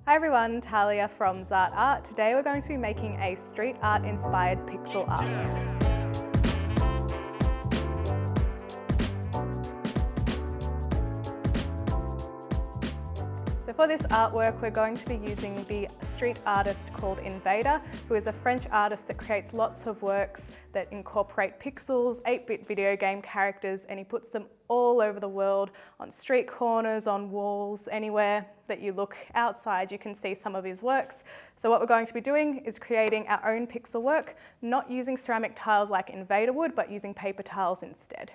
Hi everyone, Talia from Zart Art. Today we're going to be making a street art inspired pixel artwork. So for this artwork we're going to be using the street artist called Invader, who is a French artist that creates lots of works that incorporate pixels, 8-bit video game characters, and he puts them all over the world, on street corners, on walls, anywhere that you look outside you can see some of his works. So what we're going to be doing is creating our own pixel work, not using ceramic tiles like Invader would, but using paper tiles instead.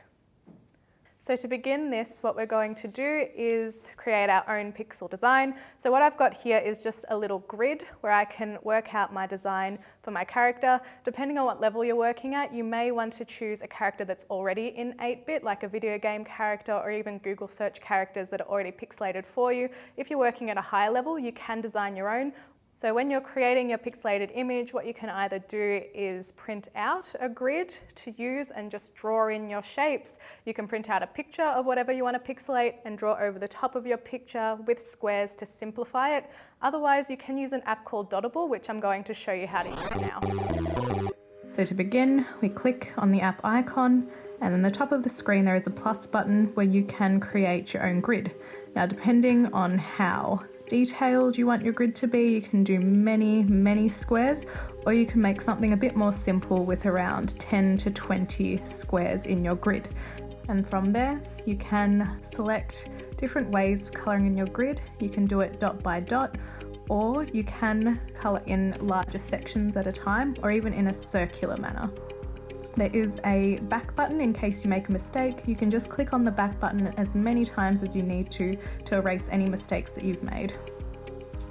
So to begin this, what we're going to do is create our own pixel design. So what I've got here is just a little grid where I can work out my design for my character. Depending on what level you're working at, you may want to choose a character that's already in 8-bit, like a video game character or even Google search characters that are already pixelated for you. If you're working at a higher level, you can design your own. So when you're creating your pixelated image, what you can either do is print out a grid to use and just draw in your shapes. You can print out a picture of whatever you want to pixelate and draw over the top of your picture with squares to simplify it. Otherwise, you can use an app called Dottable, which I'm going to show you how to use now. So to begin, we click on the app icon, and in the top of the screen there is a plus button where you can create your own grid. Now, depending on how detailed you want your grid to be, you can do many squares, or you can make something a bit more simple with around 10 to 20 squares in your grid. And from there, you can select different ways of colouring in your grid. You can do it dot by dot, or you can colour in larger sections at a time, or even in a circular manner. There is a back button in case you make a mistake. You can just click on the back button as many times as you need to erase any mistakes that you've made.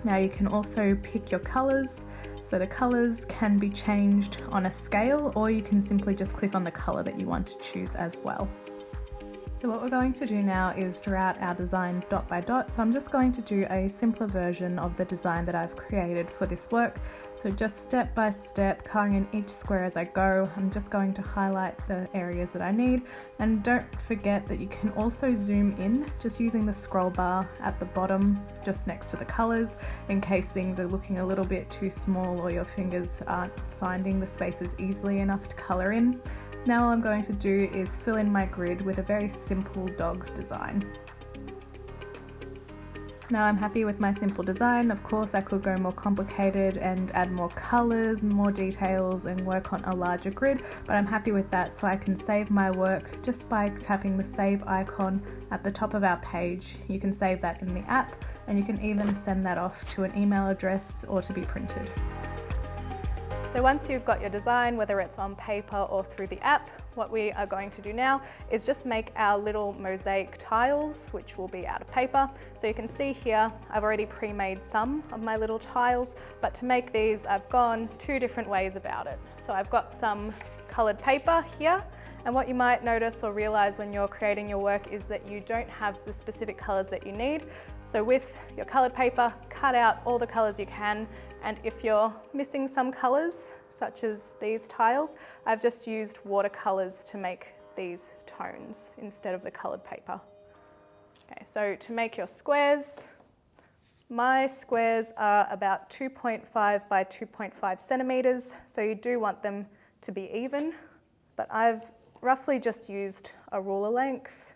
Now you can also pick your colours. So the colours can be changed on a scale, or you can simply just click on the colour that you want to choose as well. So what we're going to do now is draw out our design dot by dot. So I'm just going to do a simpler version of the design that I've created for this work. So just step by step, colouring in each square as I go. I'm just going to highlight the areas that I need. And don't forget that you can also zoom in just using the scroll bar at the bottom, just next to the colours, in case things are looking a little bit too small or your fingers aren't finding the spaces easily enough to colour in. Now all I'm going to do is fill in my grid with a very simple dog design. Now I'm happy with my simple design. Of course I could go more complicated and add more colours, more details and work on a larger grid, but I'm happy with that, so I can save my work just by tapping the save icon at the top of our page. You can save that in the app, and you can even send that off to an email address or to be printed. So once you've got your design, whether it's on paper or through the app, what we are going to do now is just make our little mosaic tiles, which will be out of paper. So you can see here, I've already pre-made some of my little tiles, but to make these, I've gone 2 different ways about it. So I've got some coloured paper here, and what you might notice or realise when you're creating your work is that you don't have the specific colours that you need. So with your coloured paper, cut out all the colours you can, and if you're missing some colours, such as these tiles, I've just used watercolours to make these tones instead of the coloured paper. Okay, so to make your squares, my squares are about 2.5 by 2.5 centimetres, so you do want them to be even, but I've roughly just used a ruler length.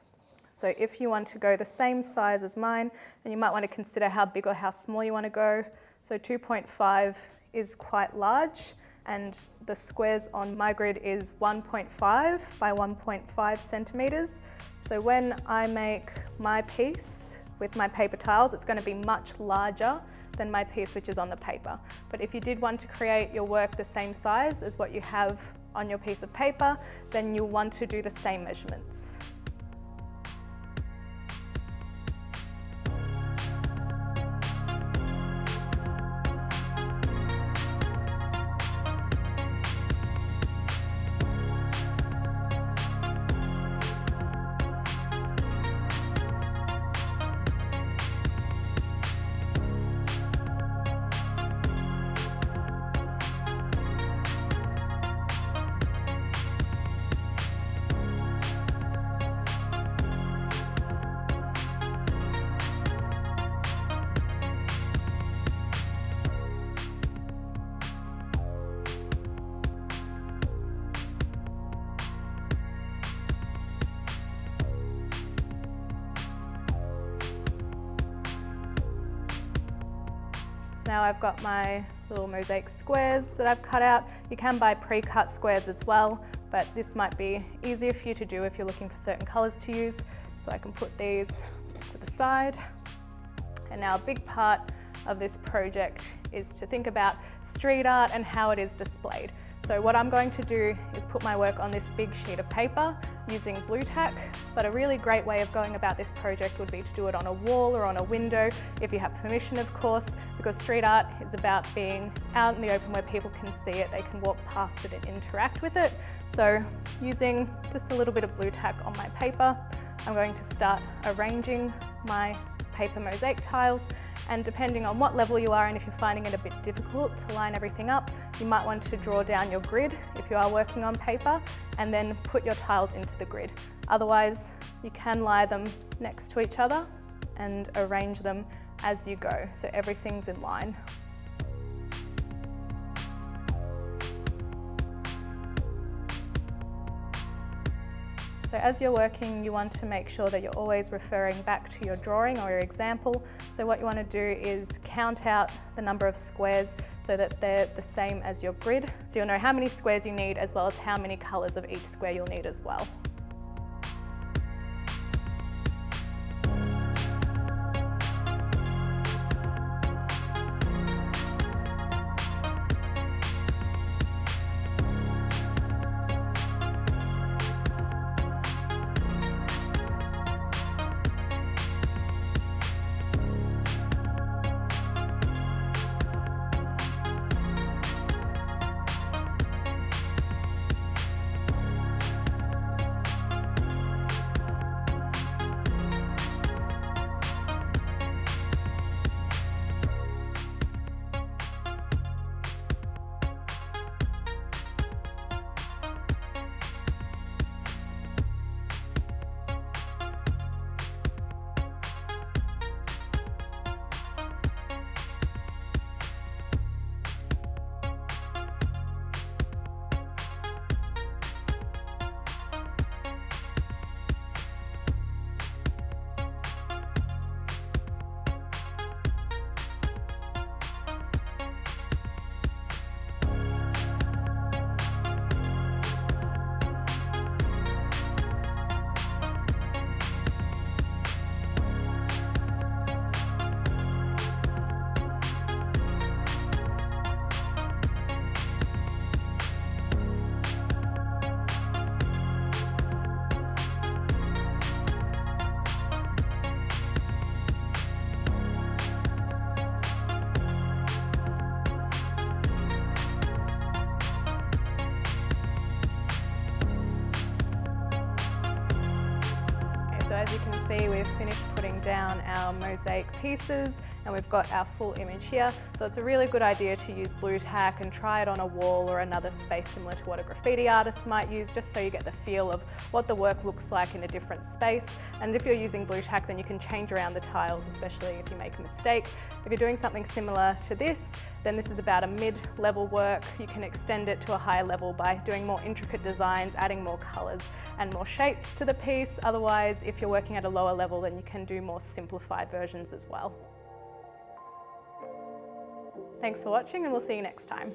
So if you want to go the same size as mine, then you might want to consider how big or how small you want to go. So 2.5 is quite large, and the squares on my grid is 1.5 by 1.5 centimetres. So when I make my piece with my paper tiles, it's going to be much larger than my piece which is on the paper. But if you did want to create your work the same size as what you have on your piece of paper, then you'll want to do the same measurements. So now I've got my little mosaic squares that I've cut out. You can buy pre-cut squares as well, but this might be easier for you to do if you're looking for certain colors to use. So I can put these to the side. And now a big part of this project is to think about street art and how it is displayed. So what I'm going to do is put my work on this big sheet of paper using blue tack, but a really great way of going about this project would be to do it on a wall or on a window, if you have permission of course, because street art is about being out in the open where people can see it, they can walk past it and interact with it. So using just a little bit of blue tack on my paper, I'm going to start arranging my paper mosaic tiles, and depending on what level you are and if you're finding it a bit difficult to line everything up, you might want to draw down your grid if you are working on paper and then put your tiles into the grid. Otherwise, you can lie them next to each other and arrange them as you go, so everything's in line. So as you're working, you want to make sure that you're always referring back to your drawing or your example. So what you want to do is count out the number of squares so that they're the same as your grid. So you'll know how many squares you need as well as how many colors of each square you'll need as well. So as you can see, we've finished putting down our mosaic pieces and we've got our full image here. So it's a really good idea to use blue tack and try it on a wall or another space similar to what a graffiti artist might use, just so you get the feel of what the work looks like in a different space. And if you're using blue tack, then you can change around the tiles, especially if you make a mistake. If you're doing something similar to this, then this is about a mid-level work. You can extend it to a higher level by doing more intricate designs, adding more colors and more shapes to the piece. Otherwise, if you're working at a lower level, then you can do more simplified versions as well. Thanks for watching, and we'll see you next time.